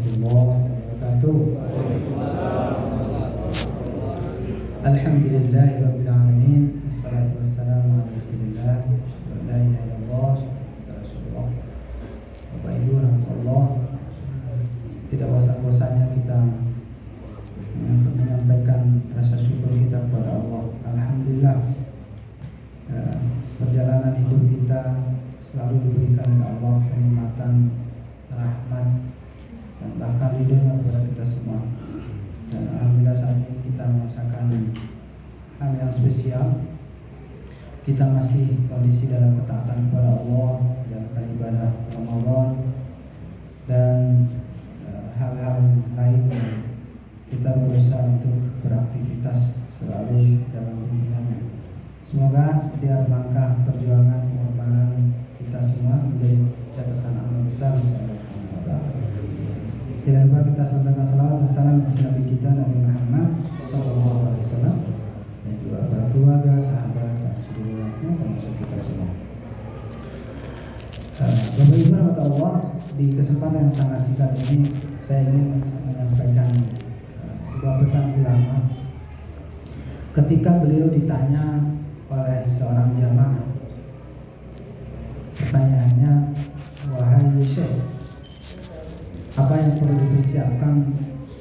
warahmatullahi wabarakatuh. Alhamdulillahirabbil alamin. Wassalatu wassalamu ala Rasulillah wa la ilaha illallah Rasulullah. Bapak Ibu rahmatullah, tidak bosan-bosannya kita menyampaikan rasa syukur kita kepada Allah. Alhamdulillah, perjalanan hidup kita selalu diberikan oleh Allah kenikmatan, rahmat, dan bahkan ridhonya kepada kita semua. Dan alhamdulillah saat ini kita merasakan hal yang spesial. Kita masih kondisi dalam ketaatan kepada Allah, dalam ibadah Ramadan, dan hal-hal lain kita berusaha untuk beraktivitas selalu dalam bimbingannya. Semoga setiap langkah perjuangan pengorbanan kita semua menjadi catatan amal besar. Tidak lupa kita sampaikan salawat dan salam kepada Nabi kita Nabi Muhammad SAW dan juga para keluarga, sahabat dan seluruhnya termasuk kita semua. Bapak Ibu rahmatullah, di kesempatan yang sangat singkat ini saya ingin menyampaikan sebuah pesan ulama ketika beliau ditanya oleh seorang jamaah. Pertanyaannya, wahai Syekh, apa yang perlu dipersiapkan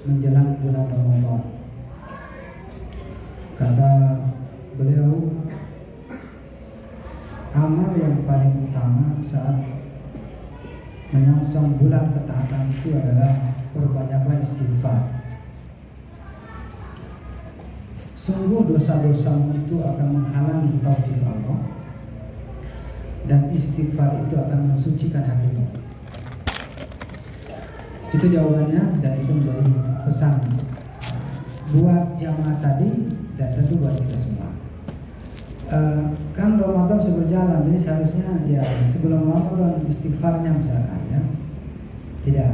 menjelang bulan Ramadan? Kata beliau, amal yang paling utama saat menyongsong bulan ketaatan itu adalah perbanyaklah istighfar. Sungguh dosa-dosamu itu akan menghalangi taufik Allah, dan istighfar itu akan mensucikan hatimu. Itu jawabannya, dan itu menjadi pesan buat jamaah tadi dan tentu buat kita semua. Kan Ramadan berjalan, jadi seharusnya ya sebelum Ramadan istighfarnya misalkan ya. Tidak.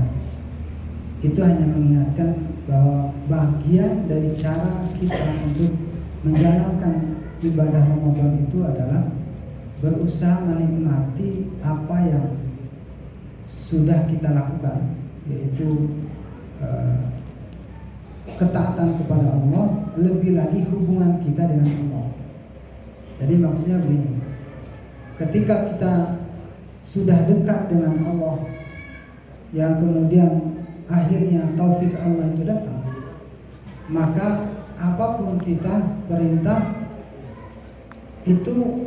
Itu hanya mengingatkan bahwa bagian dari cara kita untuk menjalankan ibadah Ramadan itu adalah berusaha menikmati apa yang sudah kita lakukan, yaitu ketaatan kepada Allah, lebih lagi hubungan kita dengan Allah. Jadi maksudnya begini, ketika kita sudah dekat dengan Allah, yang kemudian akhirnya taufik Allah itu datang, maka apapun kita perintah itu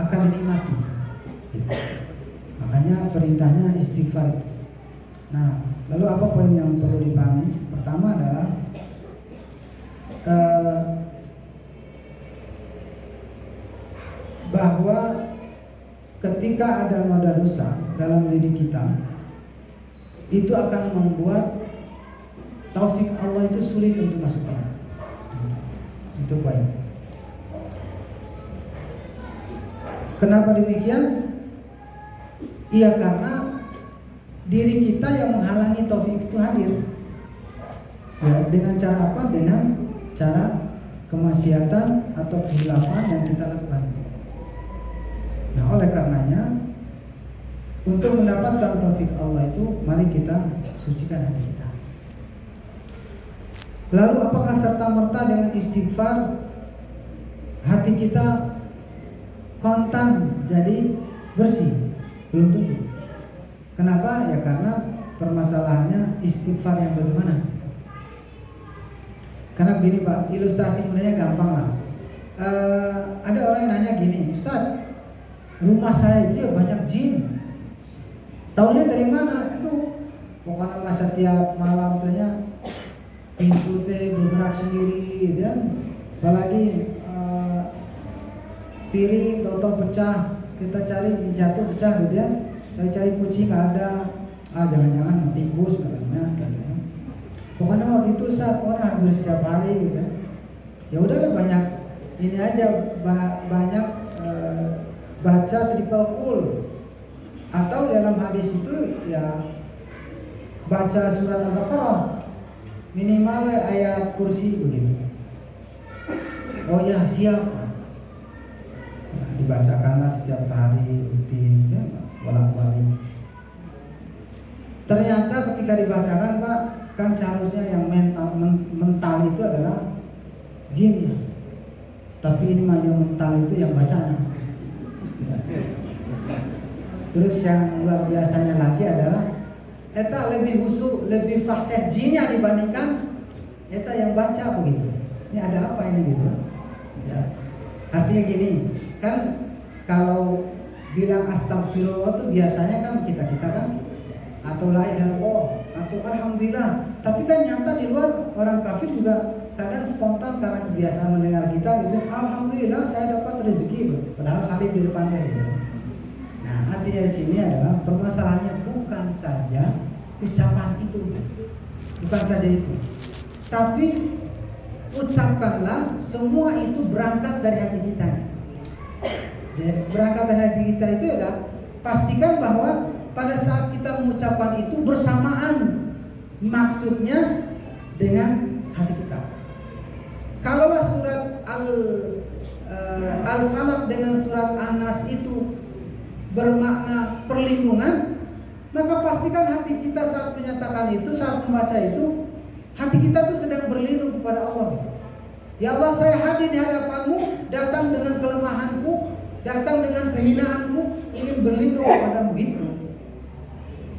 akan dinikmati. Makanya perintahnya istighfar itu. Nah, lalu apa poin yang perlu dipahami? Pertama adalah bahwa ketika ada noda dosa dalam diri kita, itu akan membuat taufik Allah itu sulit untuk masuk ke dalam. Itu poin. Kenapa demikian? Iya, karena diri kita yang menghalangi taufik itu hadir. Ya, dengan cara apa? Dengan cara kemaksiatan atau kehilafan yang kita lakukan. Nah, oleh karenanya, untuk mendapatkan taufik Allah itu, mari kita sucikan hati kita. Lalu apakah serta-merta dengan istighfar hati kita kontan jadi bersih? Belum tentu. Kenapa? Ya karena permasalahannya istighfar yang bagaimana? Karena begini Pak, ilustrasi mudahnya gampang lah. Ada orang yang nanya gini, Ustaz, rumah saya itu ya banyak jin. Taunya dari mana? Itu pokoknya masa tiap malam tanya pintu teh bergerak sendiri, gitu kan? Apalagi piring toto pecah, kita cari jatuh pecah, gitu kan? Cari kucing nggak ada, jangan-jangan tikus katanya. Pokoknya waktu itu Ustaz, orang hampir setiap hari, gitu kan? Ya udahlah, banyak ini aja, banyak baca triple cool. Atau dalam hadis itu ya baca surat Al-Baqarah minimal ayat kursi begitu. Oh ya, siap. Nah, dibacakanlah setiap hari rutin ya, bolak-balik. Ternyata ketika dibacakan Pak, kan seharusnya yang mental itu adalah jinnya. Tapi ini mah yang mental itu yang bacanya. Terus yang luar biasanya lagi adalah eta lebih husuk, lebih fasih jinnya dibandingkan eta yang baca begitu. Ini ada apa ini gitu? Ya. Artinya gini, kan kalau bilang astagfirullah itu biasanya kan kita kan atau la ilaha illallah atau alhamdulillah. Tapi kan nyata di luar orang kafir juga kadang spontan karena kebiasaan mendengar kita gitu, alhamdulillah saya dapat rezeki, padahal salib di depannya gitu. Nah, artinya di sini adalah permasalahannya bukan saja ucapan itu, bukan saja itu, tapi ucapkanlah semua itu berangkat dari hati kita. Berangkat dari hati kita itu adalah pastikan bahwa pada saat kita mengucapkan itu bersamaan maksudnya dengan hati kita. Kalaulah surat Al-Falaq dengan surat An-Nas itu bermakna perlindungan, maka pastikan hati kita saat menyatakan itu, saat membaca itu, hati kita itu sedang berlindung kepada Allah. Ya Allah, saya hadir di hadapanmu, datang dengan kelemahanku, datang dengan kehinaanku, ingin berlindung kepadamu gitu.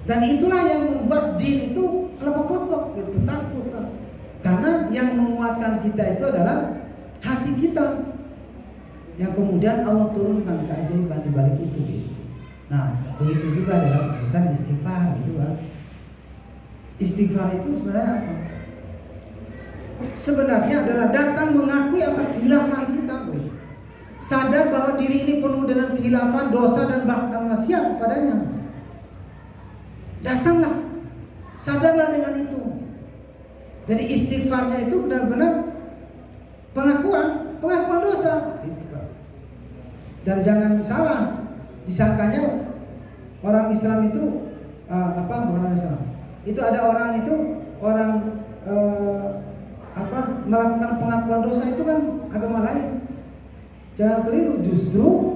Dan itulah yang membuat jin itu kelepek-kelepek gitu, takut. Karena yang menguatkan kita itu adalah hati kita, yang kemudian Allah turunkan keajaiban di balik itu gitu. Nah, begitu juga dalam urusan istighfar gitu kan. Istighfar itu sebenarnya apa? Sebenarnya adalah datang mengakui atas khilafan kita, sadar bahwa diri ini penuh dengan khilafan, dosa dan bahkan maksiat padanya. Datanglah, sadarlah dengan itu. Jadi istighfarnya itu benar-benar pengakuan dosa. Dan jangan salah, disangkanya orang Islam itu bukan orang Islam. Itu ada orang itu melakukan pengakuan dosa itu kan agama lain. Jangan keliru, justru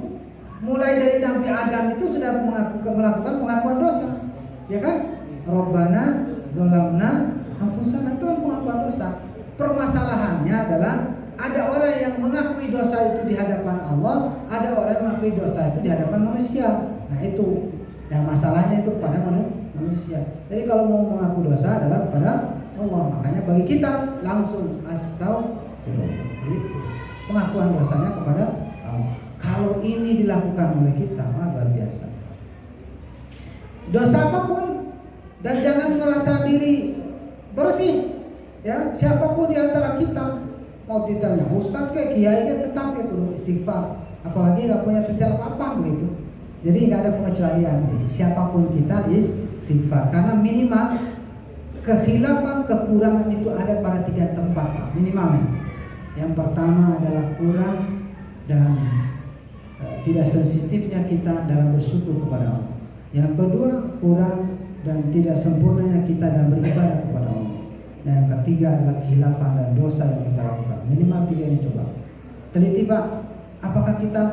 mulai dari Nabi Adam itu sudah melakukan pengakuan dosa. Ya kan? Rabbana dzalamna anfusana, itu kan pengakuan dosa. Permasalahannya adalah ada orang yang mengakui dosa itu di hadapan Allah, ada orang yang mengakui dosa itu di hadapan manusia. Nah itu, yang masalahnya itu pada manusia. Jadi kalau mau mengaku dosa adalah kepada Allah. Makanya bagi kita langsung astagfirullah. Pengakuan dosanya kepada Allah. Kalau ini dilakukan oleh kita, luar biasa. Dosa apapun, dan jangan merasa diri bersih. Ya, siapapun di antara kita, mau titelnya ustaz kayak kiai kan tetap ya kudu istighfar. Apalagi nggak punya titel apa begitu. Jadi nggak ada pengecualian. Gitu. Siapapun kita istighfar. Karena minimal kekhilafan, kekurangan itu ada pada 3 tempat minimal. Yang pertama adalah kurang dan tidak sensitifnya kita dalam bersyukur kepada Allah. Yang kedua, kurang dan tidak sempurnanya kita dalam beribadah kepada Allah. Dan yang ketiga adalah khilafan dan dosa yang kita lakukan. Minimal 3 ini coba. Teliti Pak, apakah kita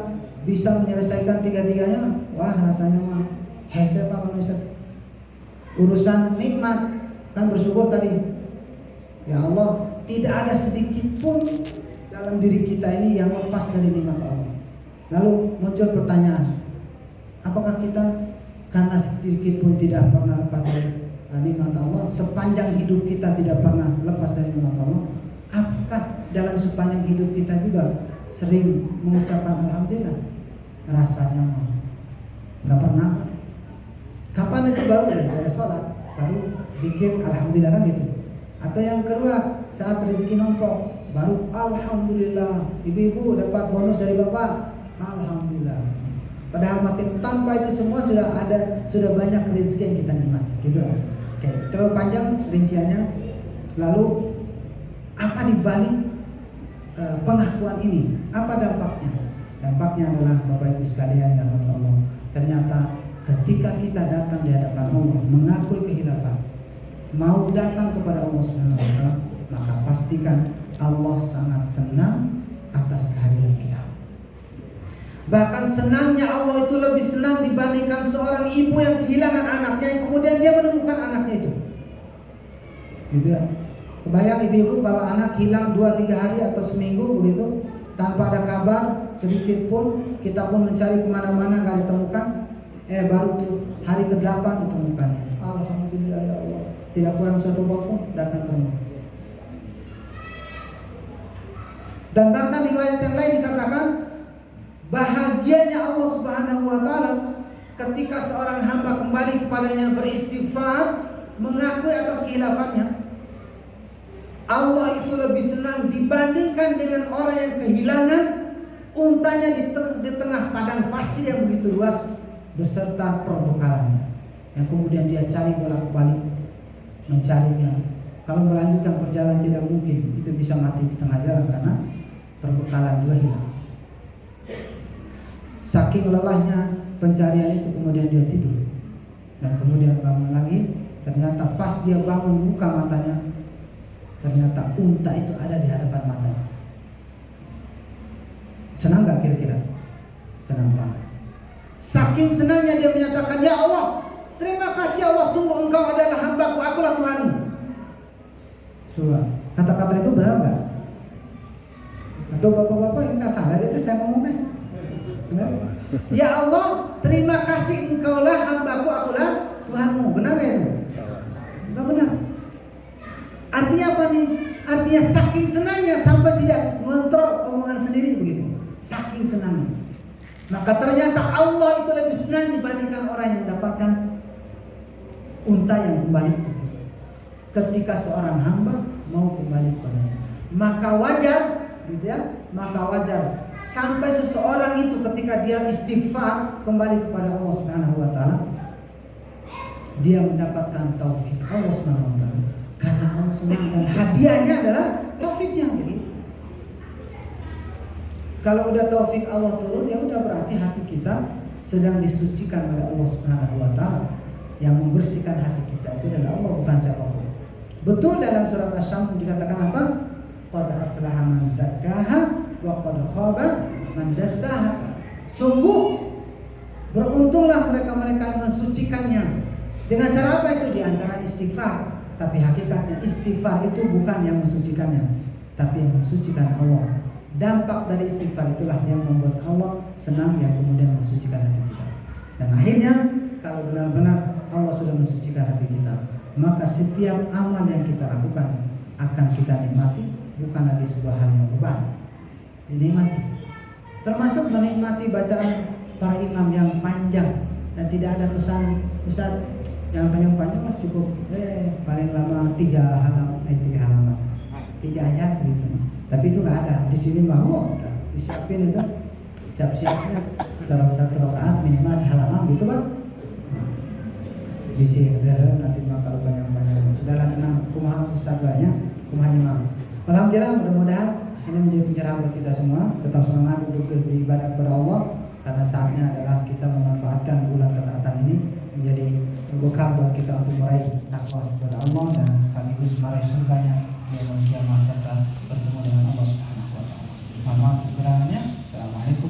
bisa menyelesaikan 3-tiganya? Wah, rasanya mah hese Pak manusia. Urusan nikmat kan bersyukur tadi. Ya Allah, tidak ada sedikit pun dalam diri kita ini yang lepas dari nikmat Allah. Lalu muncul pertanyaan, apakah kita karena sedikit pun tidak pernah lepas dari nikmat Allah, sepanjang hidup kita tidak pernah lepas dari nikmat Allah? Apakah dalam sepanjang hidup kita juga sering mengucapkan alhamdulillah? Rasanya mah nggak pernah. Kapan itu baru dari sholat, baru zikir alhamdulillah kan gitu. Atau yang kedua, saat rezeki numpuk, baru alhamdulillah. Ibu-ibu dapat bonus dari bapak, alhamdulillah. Padahal makin tanpa itu semua sudah banyak rezeki yang kita nikmati, gitu. Oke, terlalu panjang rinciannya. Lalu apa dibalik pengakuan ini? Apa dampaknya? Dampaknya adalah Bapak Ibu sekalian yang dirahmati Allah. Ternyata ketika kita datang di hadapan Allah mengakui kehilafan, mau datang kepada Allah Subhanahu wa taala, maka pastikan Allah sangat senang atas kehadiran kita. Bahkan senangnya Allah itu lebih senang dibandingkan seorang ibu yang kehilangan anaknya yang kemudian dia menemukan anaknya itu. Gitu ya. Kebayang ibu-ibu kalau anak hilang 2-3 hari atau seminggu begitu, tanpa ada kabar sedikit pun, kita pun mencari kemana-mana gak ditemukan. Baru tuh hari ke-8 ditemukan. Alhamdulillah ya Allah. Tidak kurang suatu waktu datang ke rumah. Dan bahkan riwayat yang lain dikatakan bahagianya Allah Subhanahu wa taala ketika seorang hamba kembali kepadanya beristighfar, mengakui atas kehilafannya. Allah itu lebih senang dibandingkan dengan orang yang kehilangan untanya di tengah padang pasir yang begitu luas beserta perbekalannya, yang kemudian dia cari bolak-balik mencarinya. Kalau melanjutkan perjalanan tidak mungkin, itu bisa mati di tengah jalan karena perbekalan juga hilang. Saking lelahnya pencarian itu kemudian dia tidur dan kemudian bangun lagi. Ternyata pas dia bangun buka matanya, ternyata unta itu ada di hadapan matanya. Senang gak kira-kira? Senang banget. Saking senangnya dia menyatakan, ya Allah, terima kasih Allah, sungguh engkau adalah hambaku, akulah Tuhanmu. Coba, kata-kata itu benar gak? Atau bapak-bapak yang gak salah gitu saya ngomongnya? Benar? Ya Allah, terima kasih engkaulah hambaku, akulah Tuhanmu. Benar gak itu? Enggak benar. Artinya apa nih? Artinya saking senangnya sampai tidak mengontrol omongan sendiri begitu. Saking senangnya. Maka ternyata Allah itu lebih senang dibandingkan orang yang mendapatkan unta yang kembali itu. Ketika seorang hamba mau kembali kepadanya, maka wajar, gitu ya, maka wajar sampai seseorang itu ketika dia istighfar kembali kepada Allah Subhanahu wa taala, dia mendapatkan taufik Allah Subhanahu wa taala. Karena Allah senang dan hadiahnya adalah taufiknya. Kalau udah taufik Allah turun, ya udah berarti hati kita sedang disucikan oleh Allah Subhanahu wa taala. Yang membersihkan hati kita itu adalah Allah, bukan siapapun. Betul dalam surat Asy-Syams dikatakan apa? Qad aflaha man zakkaha wa qad khaba man dassaha. Sungguh beruntunglah mereka-mereka yang mensucikannya. Dengan cara apa itu? Di antara istighfar. Tapi hakikatnya istighfar itu bukan yang mensucikannya, tapi yang mensucikan Allah. Dampak dari istighfar itulah yang membuat Allah senang, yang kemudian mensucikan hati kita. Dan akhirnya kalau benar-benar Allah sudah mensucikan hati kita, maka setiap amal yang kita lakukan akan kita nikmati, bukan lagi sebuah hal yang beban. Dinikmati. Termasuk menikmati bacaan para imam yang panjang dan tidak ada pesan Ustaz, jangan panjang-panjang lah, cukup paling lama 3 halaman 3 ayat gitu. Tapi itu nggak ada di sini. Mau disiapin itu, siap-siapnya secara 1 rakaat minimal sehalaman gitu Pak. Di sini nanti kalau banyak-banyak dalam 6 kumaha Ustaz banyak, kumaha imam. Alhamdulillah, mudah-mudahan ini menjadi pencerahan buat kita semua. Tetap semangat untuk beribadah kepada Allah, karena saatnya adalah kita memanfaatkan bulan ketaatan ini menjadi bekal buat kita untuk meraih takwa kepada Allah dan sekaligus meraih surganya di yaumul kiamah serta bertemu dengan Allah Subhanahu wa taala. Mohon maaf kekurangannya. Assalamualaikum